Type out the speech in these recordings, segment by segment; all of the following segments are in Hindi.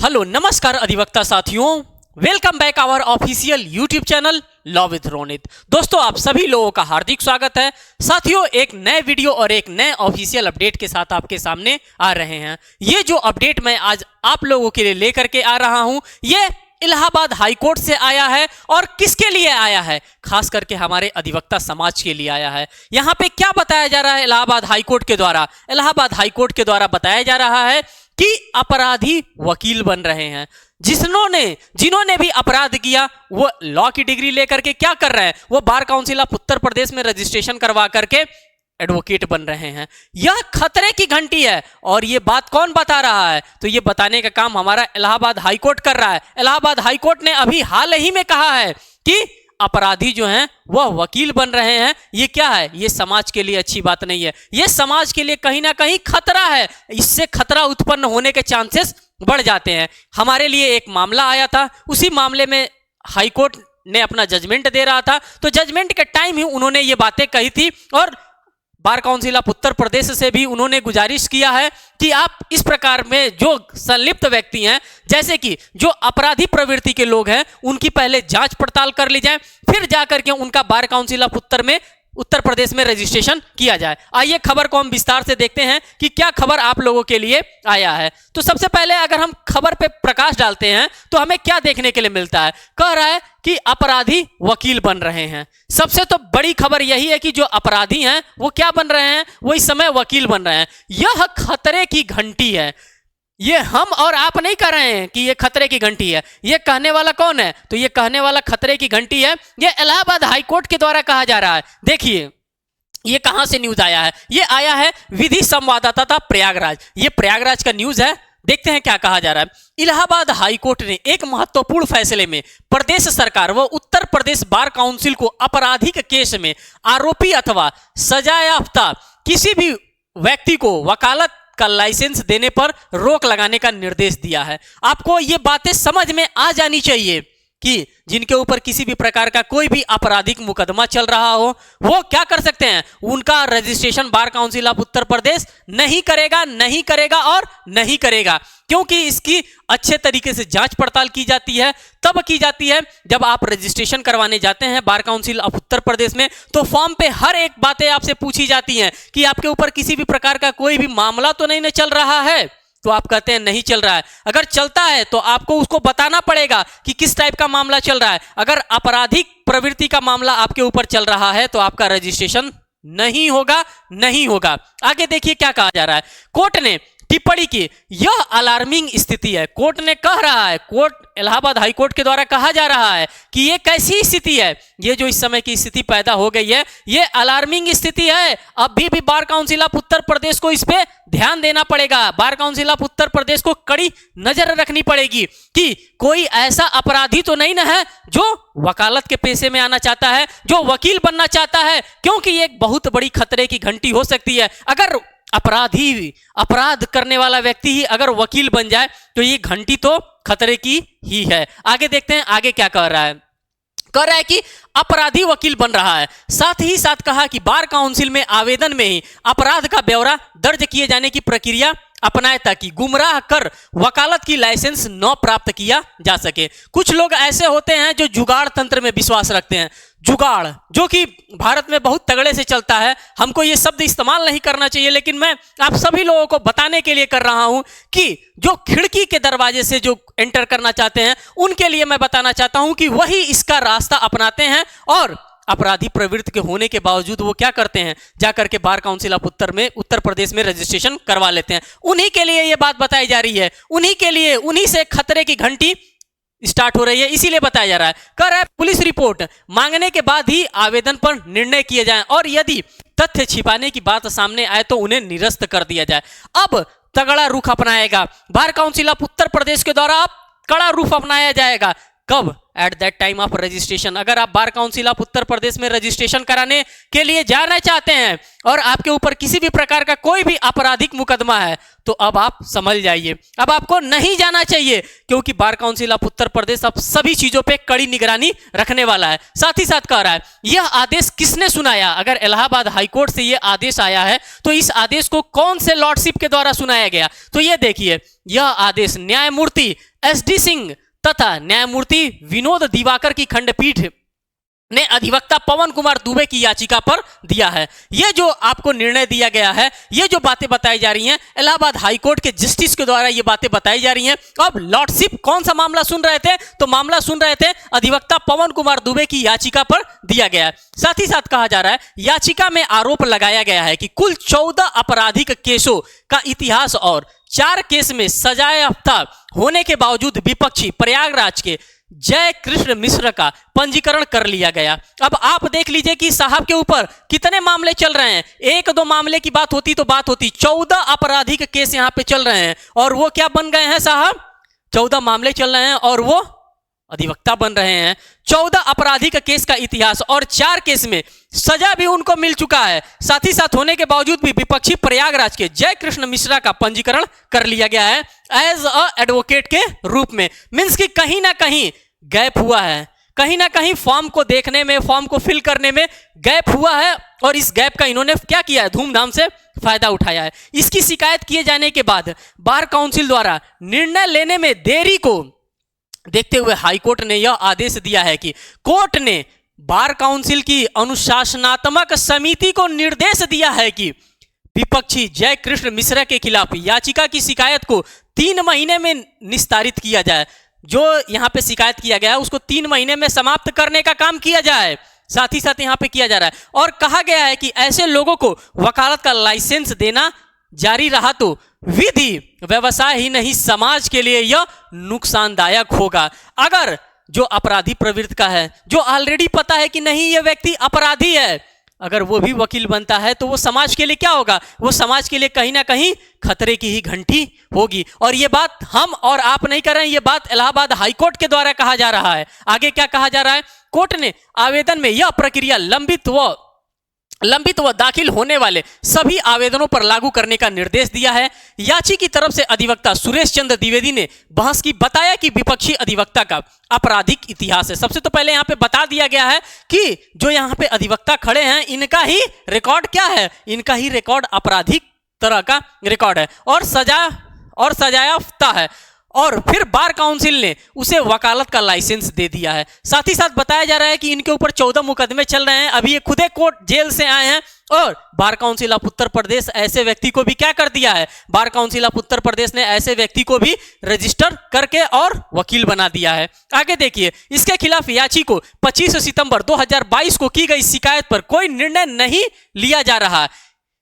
हेलो नमस्कार अधिवक्ता साथियों, welcome back our official YouTube channel law with Ronit. दोस्तों आप सभी लोगों का हार्दिक स्वागत है। साथियों एक नए वीडियो और एक नए ऑफिशियल अपडेट के साथ आपके सामने आ रहे हैं। ये जो अपडेट मैं आज आप लोगों के लिए लेकर के आ रहा हूं, ये इलाहाबाद हाईकोर्ट से आया है और किसके लिए आया है? खास करके हमारे अधिवक्ता समाज के लिए आया है। यहाँ पे क्या बताया जा रहा है इलाहाबाद हाईकोर्ट के द्वारा? इलाहाबाद हाईकोर्ट के द्वारा बताया जा रहा है कि अपराधी वकील बन रहे हैं। जिन्होंने भी अपराध किया वो लॉ की डिग्री लेकर के क्या कर रहे हैं? वो bar council of Uttar Pradesh में रजिस्ट्रेशन करवा करके एडवोकेट बन रहे हैं। यह खतरे की घंटी है। और ये बात कौन बता रहा है? तो ये बताने का काम हमारा इलाहाबाद हाईकोर्ट कर रहा है। इलाहाबाद हाईकोर्ट ने अभी हाल ही में कहा है कि अपराधी जो हैं वह वकील बन रहे हैं। ये क्या है? ये समाज के लिए अच्छी बात नहीं है। ये समाज के लिए कहीं ना कहीं खतरा है। इससे खतरा उत्पन्न होने के चांसेस बढ़ जाते हैं। हमारे लिए एक मामला आया था, उसी मामले में हाईकोर्ट ने अपना जजमेंट दे रहा था। तो जजमेंट के टाइम ही उन्होंने ये बातें कही थी और bar council of Uttar Pradesh से भी उन्होंने गुजारिश किया है कि आप इस प्रकार में जो संलिप्त व्यक्ति हैं, जैसे कि जो अपराधी प्रवृत्ति के लोग हैं, उनकी पहले जांच पड़ताल कर ली जाए, फिर जाकर के उनका bar council of Uttar Pradesh में रजिस्ट्रेशन किया जाए। आइए खबर को हम विस्तार से देखते हैं कि क्या खबर आप लोगों के लिए आया है। तो सबसे पहले अगर हम खबर पे प्रकाश डालते हैं तो हमें क्या देखने के लिए मिलता है? कह रहा है कि अपराधी वकील बन रहे हैं। सबसे तो बड़ी खबर यही है कि जो अपराधी हैं वो क्या बन रहे हैं? वो इस समय वकील बन रहे हैं। यह खतरे की घंटी है। ये हम और आप नहीं कह रहे हैं कि ये खतरे की घंटी है। ये कहने वाला कौन है? तो ये कहने वाला खतरे की घंटी है, ये इलाहाबाद हाईकोर्ट के द्वारा कहा जा रहा है। देखिए ये कहां से न्यूज आया है? ये आया है विधि संवाददाता प्रयागराज। ये प्रयागराज का न्यूज है। देखते हैं क्या कहा जा रहा है। इलाहाबाद हाईकोर्ट ने एक महत्वपूर्ण फैसले में प्रदेश सरकार व उत्तर प्रदेश बार काउंसिल को आपराधिक केस में आरोपी अथवा सजायाफ्ता किसी भी व्यक्ति को वकालत का लाइसेंस देने पर रोक लगाने का निर्देश दिया है। आपको ये बातें समझ में आ जानी चाहिए कि जिनके ऊपर किसी भी प्रकार का कोई भी आपराधिक मुकदमा चल रहा हो, वो क्या कर सकते हैं? उनका registration bar council of Uttar Pradesh नहीं करेगा और नहीं करेगा, क्योंकि इसकी अच्छे तरीके से जांच पड़ताल की जाती है। तब की जाती है जब आप रजिस्ट्रेशन करवाने जाते हैं bar council of Uttar Pradesh में, तो फॉर्म पे हर एक बातें आपसे पूछी जाती हैं कि आपके ऊपर किसी भी प्रकार का कोई भी मामला तो नहीं चल रहा है। तो आप कहते हैं नहीं चल रहा है। अगर चलता है तो आपको उसको बताना पड़ेगा कि किस टाइप का मामला चल रहा है। अगर आपराधिक प्रवृत्ति का मामला आपके ऊपर चल रहा है तो आपका रजिस्ट्रेशन नहीं होगा। आगे देखिए क्या कहा जा रहा है। कोर्ट ने टिप्पणी की, यह अलार्मिंग स्थिति है। कोर्ट ने कह रहा है, इलाहाबाद हाईकोर्ट के द्वारा कहा जा रहा है कि ये कैसी स्थिति है? ये जो इस समय की स्थिति पैदा हो गई है, ये अलार्मिंग स्थिति है। अभी भी bar council of Uttar Pradesh को इस पे ध्यान देना पड़ेगा। Bar council of Uttar Pradesh को कड़ी नजर रखनी पड़ेगी कि कोई ऐसा अपराधी तो नहीं ना है जो वकालत के पेशे में आना चाहता है, जो वकील बनना चाहता है, क्योंकि ये एक बहुत बड़ी खतरे की घंटी हो सकती है। अगर अपराध करने वाला व्यक्ति ही अगर वकील बन जाए तो ये घंटी तो खतरे की ही है। आगे देखते हैं आगे क्या कह रहा है। कह रहा है कि अपराधी वकील बन रहा है। साथ ही साथ कहा कि बार काउंसिल में आवेदन में ही अपराध का ब्यौरा दर्ज किए जाने की प्रक्रिया अपनाए ताकि गुमराह कर वकालत की लाइसेंस न प्राप्त किया जा सके। कुछ लोग ऐसे होते हैं जो जुगाड़ तंत्र में विश्वास रखते हैं। जुगाड़ जो कि भारत में बहुत तगड़े से चलता है। हमको ये शब्द इस्तेमाल नहीं करना चाहिए, लेकिन मैं आप सभी लोगों को बताने के लिए कर रहा हूं कि जो खिड़की के दरवाजे से जो एंटर करना चाहते हैं उनके लिए मैं बताना चाहता हूं कि वही इसका रास्ता अपनाते हैं और अपराधी प्रवृत्ति के होने के बावजूद वो क्या करते हैं? जाकर के bar council of Uttar Pradesh में रजिस्ट्रेशन करवा लेते हैं। उन्हीं के लिए ये बात बताई जा रही है। उन्हीं के लिए, उन्हीं से खतरे की घंटी स्टार्ट हो रही है, इसीलिए बताया जा रहा है। कह रहा है पुलिस रिपोर्ट मांगने के बाद ही आवेदन पर निर्णय किए जाए और यदि तथ्य छिपाने की बात सामने आए तो उन्हें निरस्त कर दिया जाए। अब तगड़ा रुख अपनाएगा bar council of Uttar Pradesh के द्वारा। अब कड़ा रुख अपनाया जाएगा। कब? At that time of registration. अगर आप bar council of Uttar Pradesh में रजिस्ट्रेशन कराने के लिए जाना चाहते हैं और आपके ऊपर किसी भी प्रकार का कोई भी आपराधिक मुकदमा है तो अब आप समझ जाइए, अब आपको नहीं जाना चाहिए, क्योंकि bar council of Uttar Pradesh अब सभी चीजों पे कड़ी निगरानी रखने वाला है। साथ ही साथ कह रहा है यह आदेश किसने सुनाया। अगर इलाहाबाद हाईकोर्ट से यह आदेश आया है तो इस आदेश को कौन से लॉर्डशिप के द्वारा सुनाया गया, तो यह देखिए, यह आदेश न्यायमूर्ति SD सिंह तथा न्यायमूर्ति विनोद दिवाकर की खंडपीठ ने अधिवक्ता पवन कुमार दुबे की याचिका पर दिया है। यह जो आपको निर्णय दिया गया है, ये जो बातें बताई जा रही हैं इलाहाबाद हाईकोर्ट के जस्टिस के द्वारा ये बातें बताई जा रही हैं। अब लॉर्डशिप कौन सा मामला सुन रहे थे, तो मामला सुन रहे थे अधिवक्ता पवन कुमार दुबे की याचिका पर दिया गया है। साथ ही साथ कहा जा रहा है याचिका में आरोप लगाया गया है कि कुल 14 आपराधिक केसों का इतिहास और 4 केस में सजायाफ्ता होने के बावजूद विपक्षी प्रयागराज के जय कृष्ण मिश्र का पंजीकरण कर लिया गया। अब आप देख लीजिए कि साहब के ऊपर कितने मामले चल रहे हैं। 1-2 मामले की बात होती तो बात होती, 14 आपराधिक केस यहां पे चल रहे हैं और वो क्या बन गए हैं साहब, 14 मामले चल रहे हैं और वो अधिवक्ता बन रहे हैं। 14 आपराधिक केस का इतिहास और 4 केस में सजा भी उनको मिल चुका है। साथ ही साथ होने के बावजूद भी विपक्षी प्रयागराज के जय कृष्ण मिश्रा का पंजीकरण कर लिया गया है एज अ एडवोकेट के रूप में। मींस कि कहीं ना कहीं गैप हुआ है, कहीं ना कहीं फॉर्म को देखने में, फॉर्म को फिल करने में गैप हुआ है और इस गैप का इन्होंने क्या किया है, धूमधाम से फायदा उठाया है। इसकी शिकायत किए जाने के बाद बार काउंसिल द्वारा निर्णय लेने में देरी को देखते हुए हाईकोर्ट ने यह आदेश दिया है कि कोर्ट ने बार काउंसिल की अनुशासनात्मक समिति को निर्देश दिया है कि विपक्षी जय कृष्ण मिश्रा के खिलाफ याचिका की शिकायत को 3 महीने में निस्तारित किया जाए। जो यहां पे शिकायत किया गया है उसको 3 महीने में समाप्त करने का काम किया जाए। साथ ही साथ यहां पे किया जा रहा है और कहा गया है कि ऐसे लोगों को वकालत का लाइसेंस देना जारी रहा तो विधि व्यवसाय ही नहीं समाज के लिए यह नुकसानदायक होगा। अगर जो अपराधी प्रवृत्ति का है, जो ऑलरेडी पता है कि नहीं ये व्यक्ति अपराधी है, अगर वो भी वकील बनता है तो वो समाज के लिए क्या होगा, वो समाज के लिए कहीं ना कहीं खतरे की ही घंटी होगी। और ये बात हम और आप नहीं कर रहे हैं, ये बात इलाहाबाद हाईकोर्ट के द्वारा कहा जा रहा है। आगे क्या कहा जा रहा है, कोर्ट ने आवेदन में यह प्रक्रिया लंबित व दाखिल होने वाले सभी आवेदनों पर लागू करने का निर्देश दिया है। याची की तरफ से अधिवक्ता सुरेश चंद्र द्विवेदी ने बहस की बताया कि विपक्षी अधिवक्ता का आपराधिक इतिहास है। सबसे तो पहले यहाँ पे बता दिया गया है कि जो यहाँ पे अधिवक्ता खड़े हैं इनका ही रिकॉर्ड क्या है, इनका ही रिकॉर्ड आपराधिक तरह का रिकॉर्ड है और सजायाफ्ता है। और फिर बार काउंसिल ने उसे वकालत का लाइसेंस दे दिया है। साथ ही साथ बताया जा रहा है कि इनके ऊपर 14 मुकदमे चल रहे हैं। अभी ये खुदे कोर्ट जेल से आए हैं और bar council of Uttar Pradesh ऐसे व्यक्ति को भी क्या कर दिया है, bar council of Uttar Pradesh ने ऐसे व्यक्ति को भी रजिस्टर करके और वकील बना दिया है। आगे देखिए, इसके खिलाफ याची को 25 सितंबर 2022 को की गई शिकायत पर कोई निर्णय नहीं लिया जा रहा।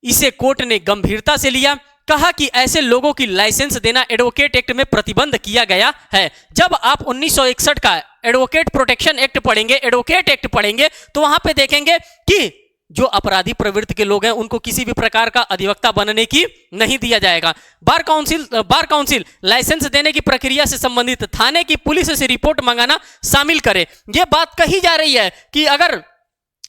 इसे कोर्ट ने गंभीरता से लिया। कहा कि ऐसे लोगों की लाइसेंस देना एडवोकेट एक्ट में प्रतिबंध किया गया है। जब आप 1961 का एडवोकेट प्रोटेक्शन एक्ट पढ़ेंगे, एडवोकेट एक्ट पढ़ेंगे, तो वहां पे देखेंगे कि जो अपराधी प्रवृत्ति के लोग हैं उनको किसी भी प्रकार का अधिवक्ता बनने की नहीं दिया जाएगा। बार काउंसिल लाइसेंस देने की प्रक्रिया से संबंधित थाने की पुलिस से रिपोर्ट मंगाना शामिल करे। यह बात कही जा रही है कि अगर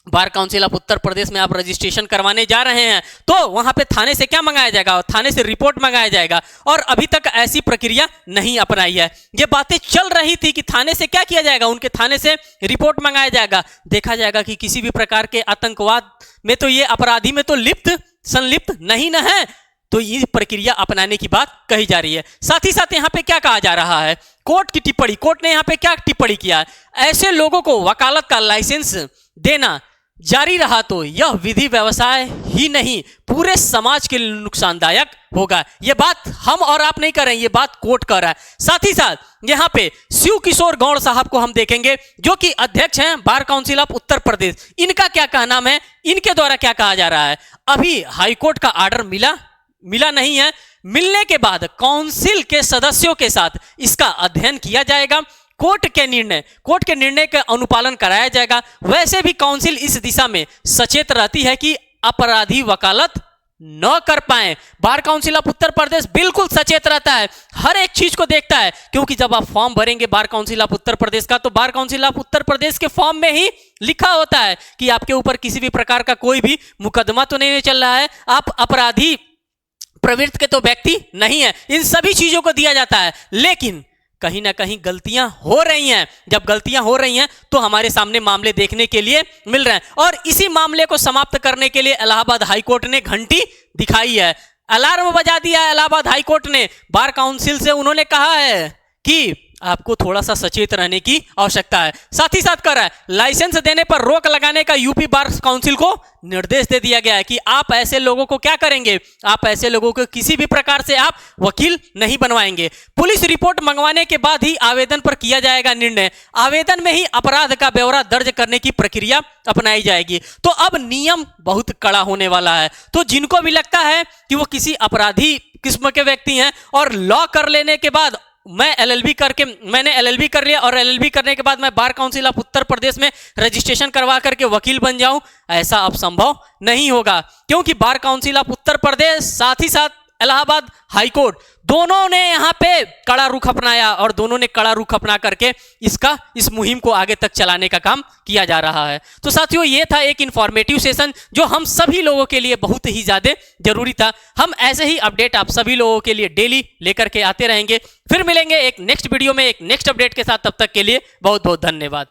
bar council of Uttar Pradesh में आप रजिस्ट्रेशन करवाने जा रहे हैं तो वहां पे थाने से क्या मंगाया जाएगा, थाने से रिपोर्ट मंगाया जाएगा। और अभी तक ऐसी प्रक्रिया नहीं अपनाई है। ये बातें चल रही थी कि थाने से क्या किया जाएगा, उनके थाने से रिपोर्ट मंगाया जाएगा, देखा जाएगा कि किसी भी प्रकार के आतंकवाद में तो ये अपराधी में तो संलिप्त नहीं न है, तो ये प्रक्रिया अपनाने की बात कही जा रही है। साथ ही साथ यहाँ पे क्या कहा जा रहा है, कोर्ट की टिप्पणी, कोर्ट ने यहाँ पे क्या टिप्पणी किया है, ऐसे लोगों को वकालत का लाइसेंस देना जारी रहा तो यह विधि व्यवसाय ही नहीं पूरे समाज के लिए नुकसानदायक होगा। यह बात हम और आप नहीं कर रहे हैं, यह बात कोर्ट कर रहा है। साथ ही साथ यहां पे शिव किशोर गौड़ साहब को हम देखेंगे जो कि अध्यक्ष हैं bar council of Uttar Pradesh. इनका क्या कहना है, इनके द्वारा क्या कहा जा रहा है। अभी हाईकोर्ट का आर्डर मिला नहीं है, मिलने के बाद काउंसिल के सदस्यों के साथ इसका अध्ययन किया जाएगा, कोर्ट के निर्णय का अनुपालन कराया जाएगा। वैसे भी काउंसिल इस दिशा में सचेत रहती है कि अपराधी वकालत न कर पाए। Bar council of Uttar Pradesh बिल्कुल सचेत रहता है, हर एक चीज को देखता है, क्योंकि जब आप फॉर्म भरेंगे bar council of Uttar Pradesh का, तो bar council of Uttar Pradesh के फॉर्म में ही लिखा होता है कि आपके ऊपर किसी भी प्रकार का कोई भी मुकदमा तो नहीं चल रहा है, आप अपराधी प्रवृत्ति के तो व्यक्ति नहीं है, इन सभी चीजों को दिया जाता है। लेकिन कहीं ना कहीं गलतियां हो रही हैं। जब गलतियां हो रही हैं तो हमारे सामने मामले देखने के लिए मिल रहे हैं, और इसी मामले को समाप्त करने के लिए इलाहाबाद हाईकोर्ट ने घंटी दिखाई है, अलार्म बजा दिया है। इलाहाबाद हाईकोर्ट ने बार काउंसिल से उन्होंने कहा है कि आपको थोड़ा सा सचेत रहने की आवश्यकता है। साथ ही साथ कर रहा है, लाइसेंस देने पर रोक लगाने का यूपी बार काउंसिल को निर्देश दे दिया गया है कि आप ऐसे लोगों को क्या करेंगे, आप ऐसे लोगों को किसी भी प्रकार से आप वकील नहीं बनवाएंगे। पुलिस रिपोर्ट मंगवाने के बाद ही आवेदन पर किया जाएगा निर्णय, आवेदन में ही अपराध का ब्यौरा दर्ज करने की प्रक्रिया अपनाई जाएगी। तो अब नियम बहुत कड़ा होने वाला है। तो जिनको भी लगता है कि वो किसी अपराधी किस्म के व्यक्ति हैं और लॉ कर लेने के बाद मैंने एलएलबी कर लिया और एलएलबी करने के बाद मैं bar council of Uttar Pradesh में रजिस्ट्रेशन करवा करके वकील बन जाऊं, ऐसा अब संभव नहीं होगा, क्योंकि bar council of Uttar Pradesh साथ ही साथ इलाहाबाद हाईकोर्ट दोनों ने यहां पे कड़ा रुख अपनाया, और दोनों ने कड़ा रुख अपना करके इस मुहिम को आगे तक चलाने का काम किया जा रहा है। तो साथियों, ये था एक इंफॉर्मेटिव सेशन जो हम सभी लोगों के लिए बहुत ही ज्यादा जरूरी था। हम ऐसे ही अपडेट आप सभी लोगों के लिए डेली लेकर के आते रहेंगे। फिर मिलेंगे एक नेक्स्ट वीडियो में एक नेक्स्ट अपडेट के साथ, तब तक के लिए बहुत बहुत धन्यवाद।